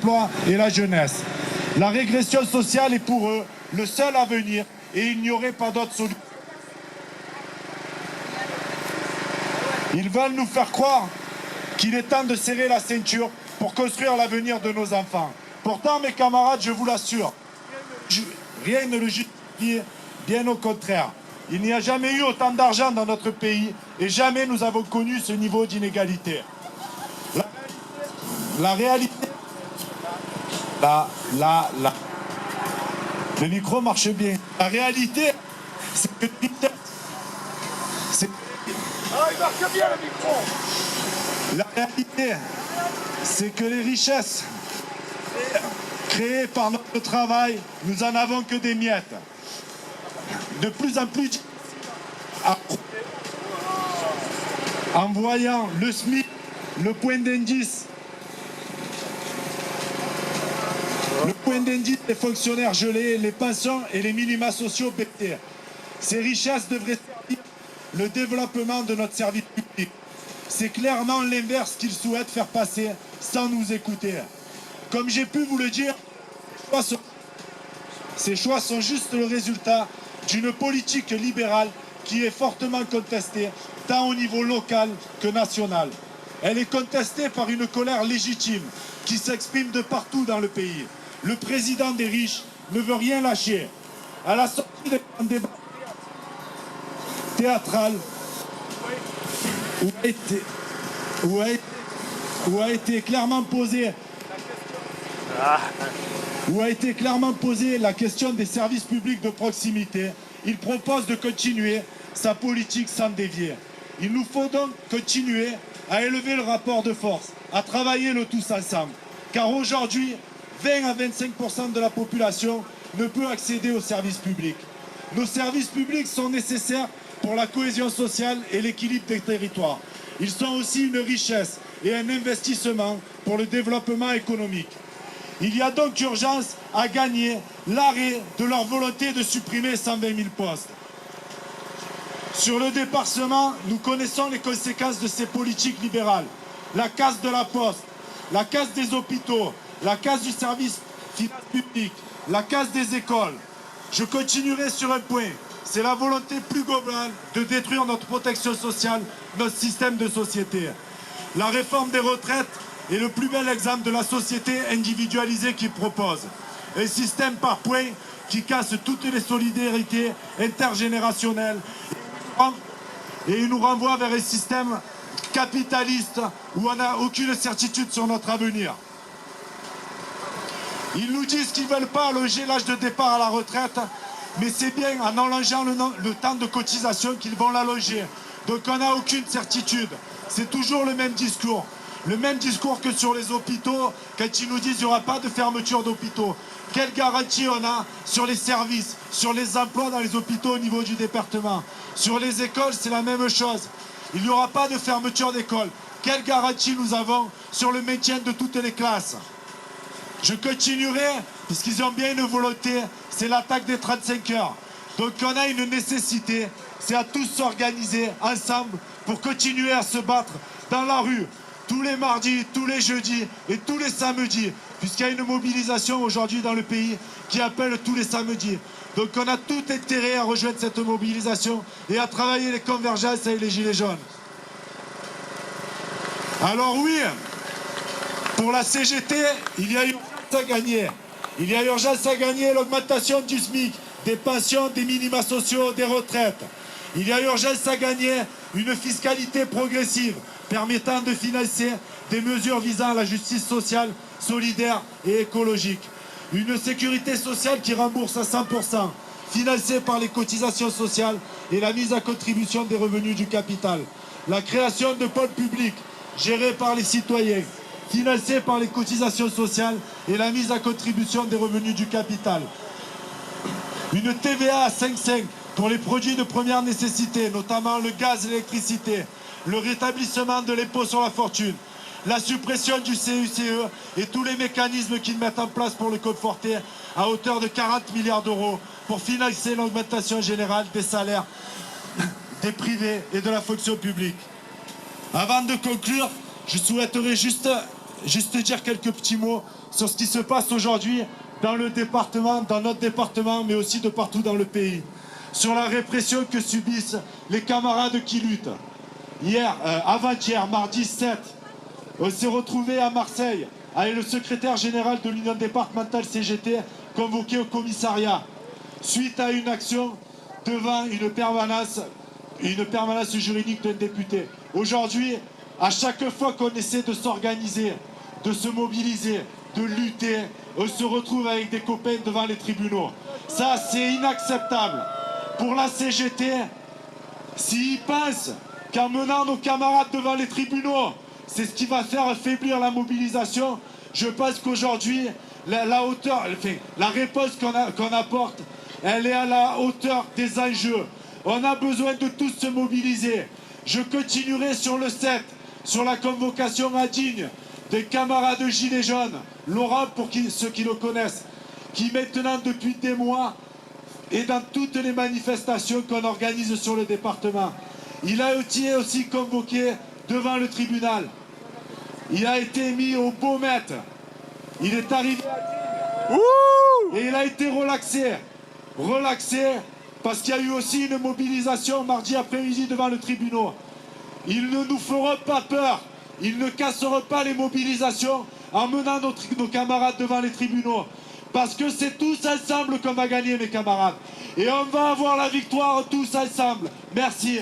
l'emploi et la jeunesse. La régression sociale est pour eux le seul avenir et il n'y aurait pas d'autre solution. Ils veulent nous faire croire qu'il est temps de serrer la ceinture pour construire l'avenir de nos enfants. Pourtant, mes camarades, je vous l'assure, rien ne le justifie, bien au contraire. Il n'y a jamais eu autant d'argent dans notre pays et jamais nous avons connu ce niveau d'inégalité. La réalité... Le micro marche bien. La réalité, c'est que... il marche bien le micro. La réalité, c'est que les richesses créées par notre travail, nous en avons que des miettes. De plus en plus, en voyant le SMIC, le point d'indice, des fonctionnaires gelés, les pensions et les minima sociaux baissés. Ces richesses devraient servir le développement de notre service public. C'est clairement l'inverse qu'ils souhaitent faire passer sans nous écouter. Comme j'ai pu vous le dire, ces choix sont juste le résultat d'une politique libérale qui est fortement contestée, tant au niveau local que national. Elle est contestée par une colère légitime qui s'exprime de partout dans le pays. Le président des riches ne veut rien lâcher. À la sortie des débats théâtrales, où a été clairement posée la question des services publics de proximité, il propose de continuer sa politique sans dévier. Il nous faut donc continuer à élever le rapport de force, à travailler le tous ensemble. Car aujourd'hui, 20 à 25% de la population ne peut accéder aux services publics. Nos services publics sont nécessaires pour la cohésion sociale et l'équilibre des territoires. Ils sont aussi une richesse et un investissement pour le développement économique. Il y a donc urgence à gagner l'arrêt de leur volonté de supprimer 120 000 postes. Sur le département, nous connaissons les conséquences de ces politiques libérales. La casse de la poste, la casse des hôpitaux, la casse du service public, la casse des écoles. Je continuerai sur un point. C'est la volonté plus globale de détruire notre protection sociale, notre système de société. La réforme des retraites est le plus bel exemple de la société individualisée qu'il propose. Un système par points qui casse toutes les solidarités intergénérationnelles et il nous renvoie vers un système capitaliste où on n'a aucune certitude sur notre avenir. Ils nous disent qu'ils ne veulent pas allonger l'âge de départ à la retraite, mais c'est bien en allongeant le temps de cotisation qu'ils vont l'allonger. Donc on n'a aucune certitude. C'est toujours le même discours. Le même discours que sur les hôpitaux, quand ils nous disent qu'il n'y aura pas de fermeture d'hôpitaux. Quelle garantie on a sur les services, sur les emplois dans les hôpitaux au niveau du département? Sur les écoles, c'est la même chose. Il n'y aura pas de fermeture d'école. Quelle garantie nous avons sur le maintien de toutes les classes? Je continuerai, parce qu'ils ont bien une volonté, c'est l'attaque des 35 heures. Donc on a une nécessité, c'est à tous s'organiser ensemble pour continuer à se battre dans la rue, tous les mardis, tous les jeudis et tous les samedis, puisqu'il y a une mobilisation aujourd'hui dans le pays qui appelle tous les samedis. Donc on a tout intérêt à rejoindre cette mobilisation et à travailler les convergences avec les Gilets jaunes. Alors oui, pour la CGT, il y a urgence à gagner. Il y a urgence à gagner l'augmentation du SMIC, des pensions, des minima sociaux, des retraites. Il y a urgence à gagner une fiscalité progressive permettant de financer des mesures visant à la justice sociale, solidaire et écologique. Une sécurité sociale qui rembourse à 100%, financée par les cotisations sociales et la mise à contribution des revenus du capital. La création de pôles publics gérés par les citoyens, financés par les cotisations sociales et la mise à contribution des revenus du capital. Une TVA à 5,5 pour les produits de première nécessité, notamment le gaz et l'électricité, le rétablissement de l'impôt sur la fortune, la suppression du CICE et tous les mécanismes qu'ils mettent en place pour le conforter à hauteur de 40 milliards d'euros pour financer l'augmentation générale des salaires des privés et de la fonction publique. Avant de conclure, je souhaiterais juste juste dire quelques petits mots sur ce qui se passe aujourd'hui dans le département, dans notre département, mais aussi de partout dans le pays. Sur la répression que subissent les camarades qui luttent. Avant-hier, mardi 7, on s'est retrouvé à Marseille avec le secrétaire général de l'Union départementale CGT convoqué au commissariat suite à une action devant une permanence juridique d'un député. Aujourd'hui, à chaque fois qu'on essaie de s'organiser, de se mobiliser, de lutter, on se retrouve avec des copains devant les tribunaux. Ça, c'est inacceptable. Pour la CGT, s'ils pensent qu'en menant nos camarades devant les tribunaux, c'est ce qui va faire affaiblir la mobilisation, je pense qu'aujourd'hui, la réponse qu'on apporte, elle est à la hauteur des enjeux. On a besoin de tous se mobiliser. Je continuerai sur le 7, sur la convocation à Digne des camarades Gilets jaunes, Laurent pour ceux qui le connaissent, qui maintenant depuis des mois et dans toutes les manifestations qu'on organise sur le département. Il a été aussi convoqué devant le tribunal. Il a été mis au beau maître. Il est arrivé à Digne. Et il a été relaxé. Relaxé parce qu'il y a eu aussi une mobilisation mardi après-midi devant le tribunal. Ils ne nous feront pas peur. Ils ne casseront pas les mobilisations en menant nos camarades devant les tribunaux. Parce que c'est tous ensemble qu'on va gagner, mes camarades. Et on va avoir la victoire tous ensemble. Merci.